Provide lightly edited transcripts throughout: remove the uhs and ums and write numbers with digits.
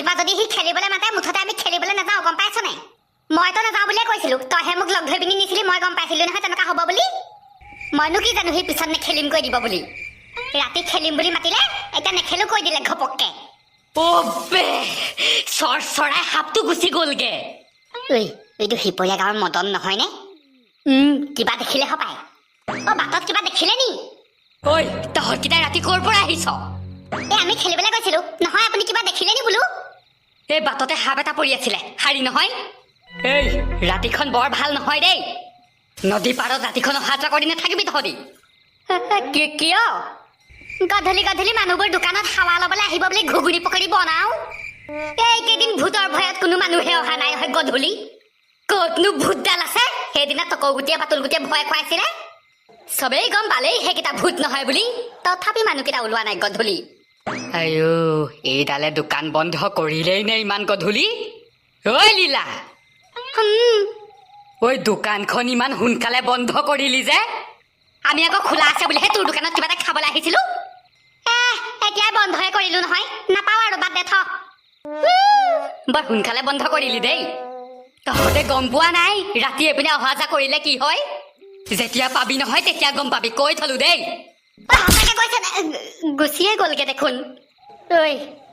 আজিপা যদি সি খেলিবলৈ মাতে মুঠতে আমি খেলিবলৈ নাযাওঁ গম পাইছ নাই মইতো নাযাওঁ বুলিয়ে কৈছিলো তইহে মোক লগ ধৰি পিনি নিছিলি মই গম পাইছিলো নহয় তেনেকুৱা হ'ব বুলি মইনো কি জানো সি পিছত নেখেলিম কৈ দিব বুলি ৰাতি খেলিম বুলি মাতিলে এতিয়া নেখেলো কৈ দিলে ঘপককে চৰাই সাপটো গুচি গ'লগে এইটো সিপৰীয়া গাঁৱৰ মদন নহয়নে কিবা দেখিলে হপায় বাটত কিবা দেখিলে নি ঐ তহঁতকেইটা ৰাতি ক'ৰ পৰা আহিছ আমি খেলিবলৈ গৈছিলো নহয় আপুনি কিবা দেখিলে নি বোলো এই বাটতে সাপ এটা পৰি আছিলে শাৰী নহয় এই ৰাতিখন বৰ ভাল নহয় দেই নদী পাৰত ৰাতিখন অহা যোৱা কৰি নাথাকিবি তহঁতি কিয় গধূলি গধূলি মানুহবোৰ দোকানত হাৱা ল'বলৈ আহিব বুলি ঘুগুনি পকৰি বনাও এইকেইদিন ভূতৰ ভয়ত কোনো মানুহে অহা নাই হয় গধূলি ক'তনো ভূতডাল আছে সেইদিনা টকৌগুটিয়ে পাতুলগুটিয়ে ভয় খুৱাইছিলে চবেই গম পালেই সেইকেইটা ভূত নহয় বুলি তথাপি মানুহকেইটা ওলোৱা নাই গধূলি আইও এইডালে দোকান বন্ধ কৰিলেই নে ইমান গধূলি ঐ লীলা ঐ দোকানখন ইমান সোনকালে বন্ধ কৰিলি যে আমি আকৌ খোলা আছে বুলিহে তোৰ দোকানত কিবা এটা খাবলৈ আহিছিলো এতিয়াই বন্ধই কৰিলো নহয় নাপাওঁ আৰু বাদ দে থ বৰ সোনকালে বন্ধ কৰিলি দেই তহঁতে গম পোৱা নাই ৰাতি এপিনে অহা যোৱা কৰিলে কি হয় যেতিয়া পাবি নহয় তেতিয়া গম পাবি কৈ থলো দেই গুচিয়ে গ'লগে দেখোন ঐ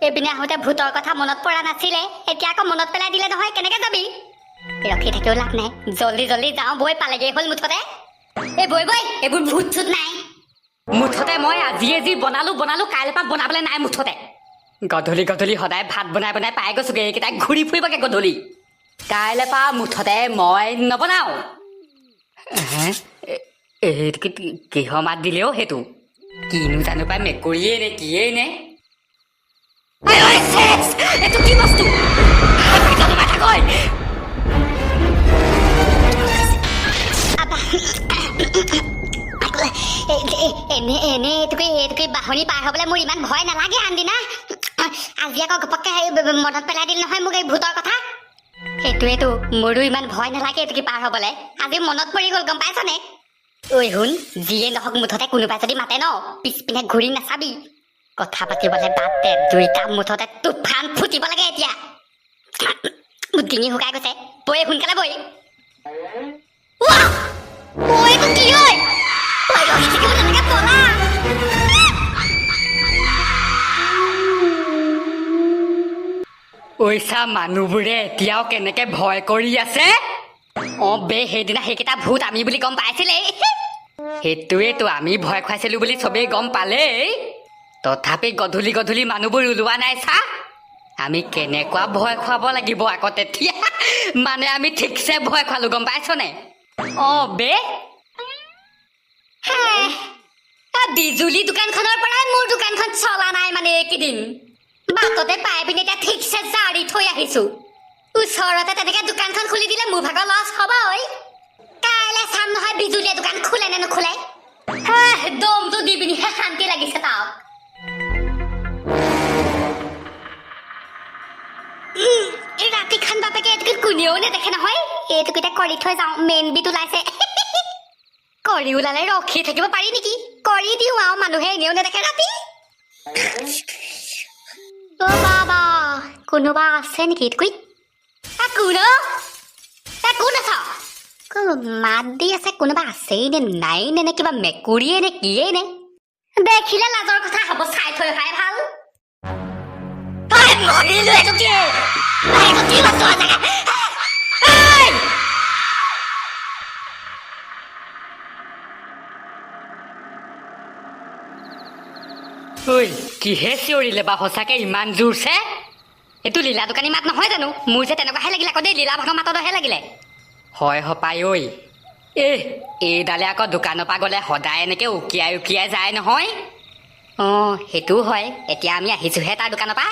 এইপিনে আহোঁতে ভূতৰ কথা মনত পৰা নাছিলে এতিয়া আকৌ মনত পেলাই দিলে নহয় কেনেকে যাবি ৰখি থাকিও লাভ নাই জল্দি জল্দি যাওঁ বৈ পালেগৈ হ'ল মুঠতে এই বৈ এইবোৰ ভূত চুত নাই মুঠতে মই আজিয়ে যি বনালো কাইলৈ পৰা বনাবলৈ নাই মুঠতে গধূলি গধূলি সদায় ভাত বনাই বনাই পাই গৈছোগে এইকেইটাই ঘূৰি ফুৰিবগে গধূলি কাইলৈ পৰা মুঠতে মই নবনাও কিহৰ মাত দিলেও সেইটো কিনো জানো পাই মেকুৰীয়ে নে কিয়েই নে এইটো কি বস্তু এইটোকে বাহনি পাৰ হবলৈ মোৰ ইমান ভয় নালাগে আনদিনা আজি আকৌ ঘপককে মনত পেলাই দিল নহয় মোক এই ভূতৰ কথা সেইটোৱেতো মোৰো ইমান ভয় নালাগে এইটোকে পাৰ হবলৈ আজি মনত পৰি গ'ল গম পাইছনে ঐ শুন যিয়ে নহওক মুঠতে কোনোবাই যদি মাতে ন পিছপিনে ঘূৰি নাচাবি কথা পাতিবলৈ বাদ দে দুইটা মুঠতে তুফান ফুটিব লাগে এতিয়া ডিঙি শুকাই গৈছে বৈ সোনকালে বৈ ঐচা মানুহবোৰে এতিয়াও কেনেকে ভয় কৰি আছে সেইদিনা সেইকেইটা ভূত আমি বুলি গম পাইছিলেই সেইটোৱেতো আমি ভয় খুৱাইছিলো বুলি চবেই গম পালেই তথাপি গধূলি গধূলি মানুহবোৰ ওলোৱা নাই চা আমি কেনেকুৱা ভয় খুৱাব লাগিব আকৌ তেতিয়া মানে আমি ঠিকছে ভয় খুৱালো গম পাইছনে বিজুলী দোকানখনৰ পৰাই মোৰ দোকানখন চলা নাই মানে এইকেইদিন বাটতে পাই পিনে এতিয়া ঠিকছে জাৰি থৈ আহিছো ওচৰতে তেনেকে দোকানখন খুলি দিলে মোৰ ভাগৰ লছ হ'বই কাইলৈ চাম নহয় বিজুলীয়ে দোকান খোলে নে নোখোলে দমটো দি পিনিহে শান্তি লাগিছে তাক ৰাতিখন বাপেকে এইটোকে কোনেও নেদেখে নহয় এইটোকে এতিয়া কৰি থৈ যাওঁ মেইন বিট ওলাইছে কৰি ওলালে ৰখি থাকিব পাৰি নেকি কৰি দিওঁ আৰু মানুহে এনেও নেদেখে ৰাতি বাবা কোনোবা আছে নেকি কোন আছ মাত দি আছে কোনোবা আছেই নে নাই নে কিবা মেকুৰীয়ে নে কিয়েই নে দেখিলে লাজৰ কথা হ'ব চাই থৈ অহাই ভাল কিহে চিঞৰিলে বা সঁচাকে ইমান জোৰছে এইটো লীলা দোকানী মাত নহয় জানো মোৰ যে তেনেকুৱাহে লাগিলে আকৌ দেই লীলা ভাগৰ মাততহে লাগিলে হয় হপাই এইডালে আকৌ দোকানৰ পৰা গ'লে সদায় এনেকে উকিয়াই উকিয়াই যায় নহয় সেইটোও হয় এতিয়া আমি আহিছোহে তাৰ দোকানৰ পৰা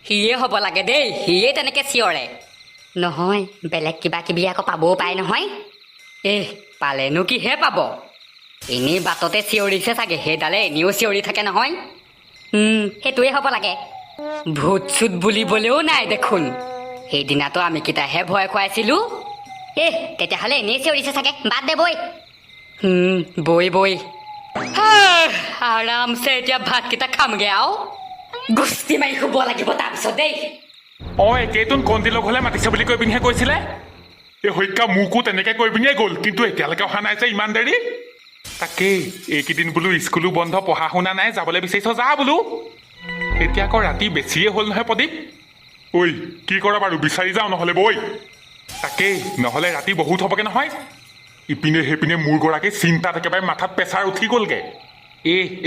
সিয়ে হ'ব লাগে দেই সিয়ে তেনেকে চিঞৰে নহয় বেলেগ কিবা কিবি আকৌ পাবও পায় নহয় পালেনো কিহে পাব এনেই বাটতে চিঞৰিছে চাগে সেইডালে এনেও চিঞৰি থাকে নহয় সেইটোৱে হ'ব লাগে ভূত চুত বুলিবলৈও নাই দেখোন সেইদিনাতো আমি কেইটাহে ভয় খুৱাইছিলো তেতিয়াহ'লে এনেই চিঞৰিছে চাগে বাদ দে বৈ আৰামছে এতিয়া ভাতকেইটা খামগে আৰু গুষ্টি মাৰি শুব লাগিব তাৰপিছত দেই একেইটোন কণ্টিলক হ'লে মাতিছে বুলি কৈ পিনিহে কৈছিলে এই হত্যা মোকো তেনেকৈ কৈ পিনিয়ে গ'ল কিন্তু এতিয়ালৈকে অহা নাই যে ইমান দেৰি তাকেই এইকেইদিন বোলো স্কুলো বন্ধ পঢ়া শুনা নাই যাবলৈ বিচাৰিছ যা বোলো এতিয়া আকৌ ৰাতি বেছিয়ে হ'ল নহয় প্ৰদীপ ঐ কি কৰা বাৰু বিচাৰি যাওঁ নহ'লে বৈ তাকেই নহ'লে ৰাতি বহুত হ'বগৈ নহয় ইপিনে সেইপিনে মোৰ গৰাকী চিন্তাত একেবাৰে মাথাত প্ৰেছাৰ উঠি গ'লগৈ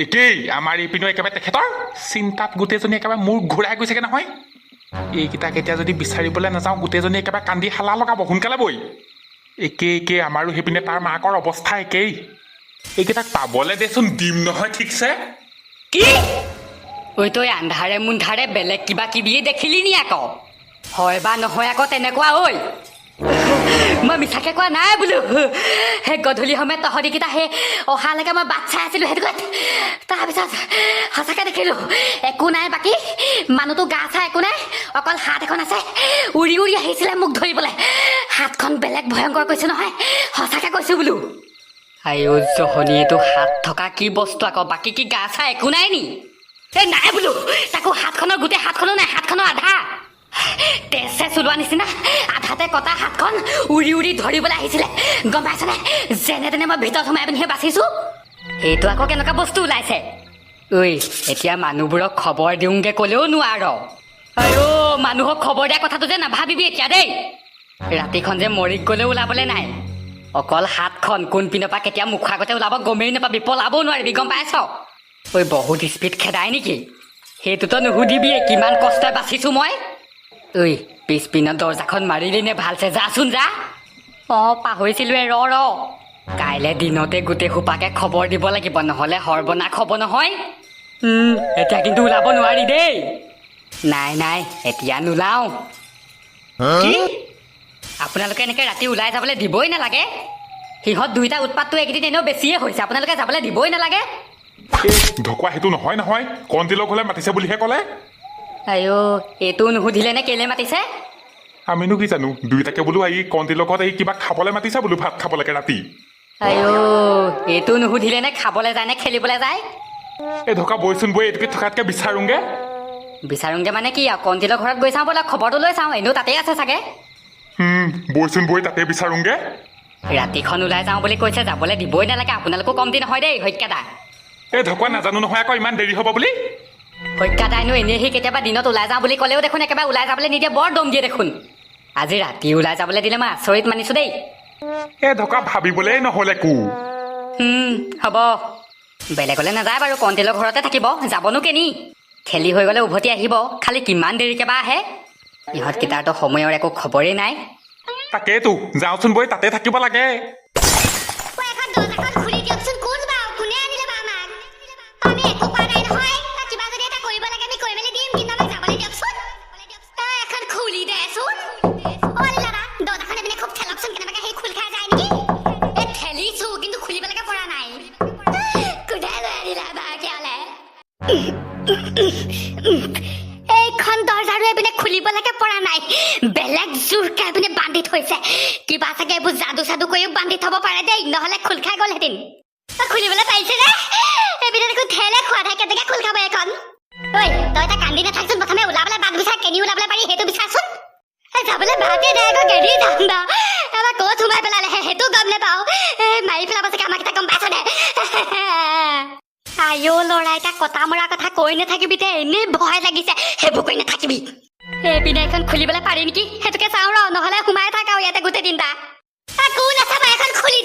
একেই আমাৰ ইপিনেও একেবাৰে তেখেতৰ চিন্তাত গোটেইজনী একেবাৰে মূৰ ঘূৰাই গৈছেগৈ নহয় এইকেইটাক এতিয়া যদি বিচাৰিবলৈ নাযাওঁ গোটেইজনী একেবাৰে কান্দি হালা লগাব সোনকালে বৈ একেই আমাৰো সেইপিনে তাৰ মাকৰ অৱস্থা একেই এইকেইটাক পাবলৈ দেচোন দিম নহয় ঠিকছে কি ঐ তই আন্ধাৰে মুন্ধাৰে বেলেগ কিবা কিবিয়ে দেখিলি নি আকৌ হয় বা নহয় আকৌ তেনেকুৱা ঐ মই মিছাকে কোৱা নাই বোলো সেই গধূলি সময়ত তহঁতিকেইটা সেই অহালৈকে মই বাট চাই আছিলোঁ সেইটো তাৰপিছত সঁচাকৈ দেখিলোঁ একো নাই বাকী মানুহটো গা চা একো নাই অকল হাত এখন আছে উৰি উৰি আহিছিলে মোক ধৰিবলৈ হাতখন বেলেগ ভয়ংকৰ কৈছোঁ নহয় সঁচাকৈ কৈছোঁ বোলো আইঅ' জহনী এইটো হাত থকা কি বস্তু আকৌ বাকী কি গা চা একো নাই নি এই নাই বোলো তাকো হাতখনৰ গোটেই হাতখনো নাই হাতখনৰ আধা তেজ চেজ ওলোৱা নিচিনা আধাতে কটা হাতখন উৰি উৰি ধৰিবলৈ আহিছিলে গম পাইছনে যেনে তেনে মই ভিতৰত সোমাই পিনিহে বাচিছোঁ এইটো আকৌ কেনেকুৱা বস্তু ওলাইছে ঐ এতিয়া মানুহবোৰক খবৰ দিওঁগৈ ক'লেও নোৱাৰ আইঅ' মানুহক খবৰ দিয়া কথাটো যে নাভাবিবি এতিয়া দেই ৰাতিখন যে মৰি গ'লেও ওলাবলৈ নাই অকল হাতখন কোন পিনৰ পৰা কেতিয়া মুখৰ আগতে ওলাব গমেই নাপাবি পলাবও নোৱাৰিবি গম পাইছ ঐ বহুত স্পীড খেদাই নেকি সেইটোতো নুসুধিবিয়ে কিমান কষ্টই বাচিছোঁ মই ঐ পিছপিনৰ দৰ্জাখন মাৰিলি নে ভালছে যাচোন যা পাহৰিছিলোৱে ৰ কাইলৈ দিনতে গোটেই সোপাকে খবৰ দিব লাগিব নহ'লে সৰ্বনাশ হ'ব নহয় এতিয়া কিন্তু ওলাব নোৱাৰি দেই নাই এতিয়া নোলাওঁ কি আপোনালোকে এনেকৈ ৰাতি ওলাই যাবলৈ দিবই নালাগে সিহঁত দুইটা উৎপাতটো এইকেইদিন এনেও বেছিয়ে হৈছে আপোনালোকে যাবলৈ দিবই নালাগে ঢকুৱা সেইটো নহয় কণ্টিলক হ'লে মাতিছে বুলিহে ক'লে আইঅ' এইটো নুসুধিলে নে কেলে মাতিছে আমিনো কি জানো দুইটাকে বোলো এই কণ্টিলকত এই কিবা খাবলৈ মাতিছে বোলো ভাত খাবলৈকে ৰাতি আইঅ' এইটো নুসুধিলে নে খাবলৈ যায় নে খেলিবলৈ যায় এই ঢকা বৈচোন বৈ এইটোকে থকাতকৈ বিচাৰোঁগে মানে কি আৰু কণ্টিলৰ ঘৰত গৈ চাওঁ বোলে খবৰটো লৈ চাওঁ এনেও তাতেই আছে চাগে বৈচোন বৈ তাতে বিচাৰোঁগে ৰাতিখন ওলাই যাওঁ বুলি কৈছে যাবলৈ দিবই নালাগে আপোনালোকো কমতি নহয় দেই হত্যা এই ঢকুৱা নাজানো নহয় আকৌ ইমান দেৰি হ'ব বুলি হত্যাদায়নো এনেই সি কেতিয়াবা দিনত ওলাই যাওঁ বুলি ক'লেও দেখোন একেবাৰে ওলাই যাবলৈ নিদিয়ে বৰ দম দিয়ে দেখোন আজি ৰাতি ওলাই যাবলৈ দিলে মই আচৰিত মানিছোঁ দেই এই ঢকা ভাবিবলেই নহ'ল একো হ'ব বেলেগলৈ নাযায় বাৰু কণ্টিলৰ ঘৰতে থাকিব যাবনো কেনি খেলি হৈ গ'লে উভতি আহিব খালি কিমান দেৰিকৈ বা আহে ইহঁতকেইটাৰতো সময়ৰ একো খবৰেই নাই তাকেইতো যাওঁচোন বৈ তাতে থাকিব লাগে এইখন দৰ্জাৰো এইপিনে খুলিবলৈকে পৰা নাই বেলেগ জোৰকে এইপিনে বান্ধি থৈছে কিবা চাগে এইবোৰ যাদু চাদু কৰিও বান্ধি থব পাৰে দেই নহ'লে খোল খাই গ'লহেঁতেন খুলিবলৈ পাৰিছে যে এইপিনে দেখোন ঠেলে খোৱা ঠাই কেনেকৈ খোল খাব এইখন ঐ তই এটা কান্দি নাথাকচোন প্ৰথমে ওলাবলৈ বাট বিচাৰ কেনি ওলাবলৈ পাৰি সেইটো বিচাৰচোন যাবলৈ বাটে দে আকৌ গেলি যাম দা এবাৰ ক'ত সোমাই পেলালেহে সেইটো গম নাপাওঁ মাৰি পেলাব চাগে আমাক এটা গম পাইছ দে আইঅ' ল'ৰা এটা কটা মৰা কথা কৈ নাথাকিবি দে এনেই ভয় লাগিছে সেইবোৰ কৈ নাথাকিবি এইপিনে এখন খুলিবলৈ পাৰি নেকি সেইটোকে চাওঁ ৰ নহ'লে সোমাই থাক আৰু ইয়াতে গোটেই দিনটা কোন আছে বা এখন খুলি